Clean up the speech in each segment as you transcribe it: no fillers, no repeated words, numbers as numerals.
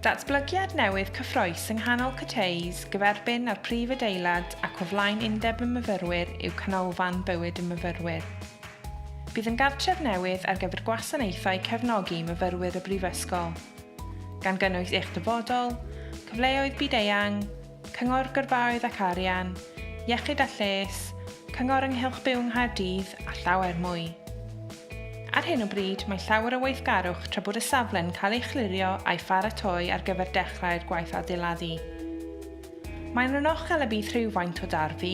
Datblygiad newydd cyffrous yng nghanol Caerdydd gyferbyn ar prif adeilad ac o flaen undeb y myfyrwyr yw Canolfan Bywyd y Myfyrwyr. Bydd yn gartref newydd ar gyfer gwasanaethau cefnogi myfyrwyr y Brifysgol, gan gynnwys eich dyfodol, cyfleoedd byd-eang, cyngor gyrfaoedd ac arian, iechyd a lles, cyngor ynghylch byw yng Nghaerdydd a llawer mwy. Ar hyn o bryd, mae llawer o weithgarwch tra bod y safle'n cael ei chlirio a'i pharatoi ar gyfer dechrau'r gwaith adeiladu. Mae'n anochel y bydd rhywfaint o darfu,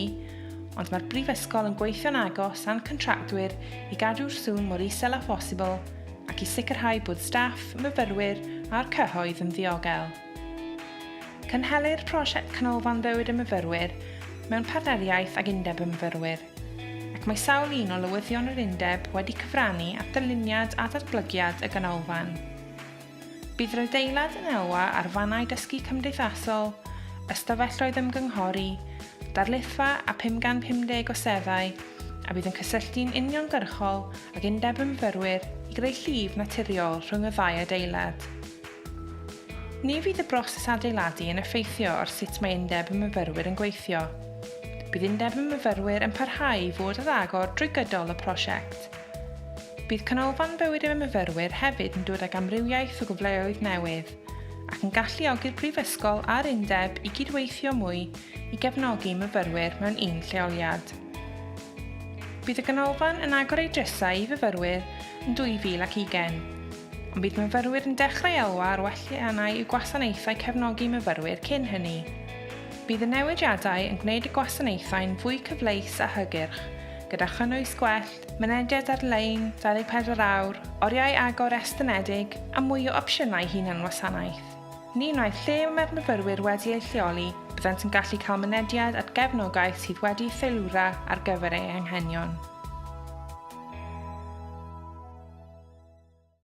ond mae'r Brifysgol yn gweithio'n agos a'n contractwyr i gadw'r sŵn mor isel â phosibl ac i sicrhau bod staff, myfyrwyr a'r cyhoedd yn ddiogel. Cynhelir prosiect Canolfan Bywyd y Myfyrwyr mewn partneriaeth ag undeb y myfyrwyr, ac mae sawl un o lywyddion yr undeb wedi cyfrannu at dyluniad a datblygiad y ganolfan. Bydd yr adeilad yn elwa ar fannau dysgu cymdeithasol, ystafelloedd ymgynghori, darlithfa a 550 o seddau, a bydd yn cysylltu'n uniongyrchol ag undeb y myfyrwyr i greu llif naturiol rhwng y ddau adeilad. Ni fydd y broses adeiladu yn effeithio ar sut mae undeb y myfyrwyr yn gweithio. Bydd undeb y myfyrwyr yn parhau i fod ar agor drwy gydol y prosiect. Bydd Canolfan Bywyd y Myfyrwyr hefyd yn dod ag amrywiaeth o gyfleoedd newydd, ac yn galluogi'r Brifysgol a'r undeb i gydweithio mwy i gefnogi myfyrwyr mewn un lleoliad. Bydd y ganolfan yn agor ei drysau i fyfyrwyr yn 2020, ond bydd myfyrwyr yn dechrau elwa ar welliannau i gwasanaethau cefnogi myfyrwyr cyn hynny. Bydd y newidiadau yn gwneud y gwasanaethau'n fwy cyfleus a hygyrch, gyda chynnwys gwell, mynediad ar-lein, 24 awr, oriau agor estynedig a mwy o opsiynau hunan wasanaeth. Ni wnaeth lle mae'r myfyrwyr wedi ei lleoli, byddant yn gallu cael mynediad at gefnogaeth sydd wedi theilwra ar gyfer ei anghenion.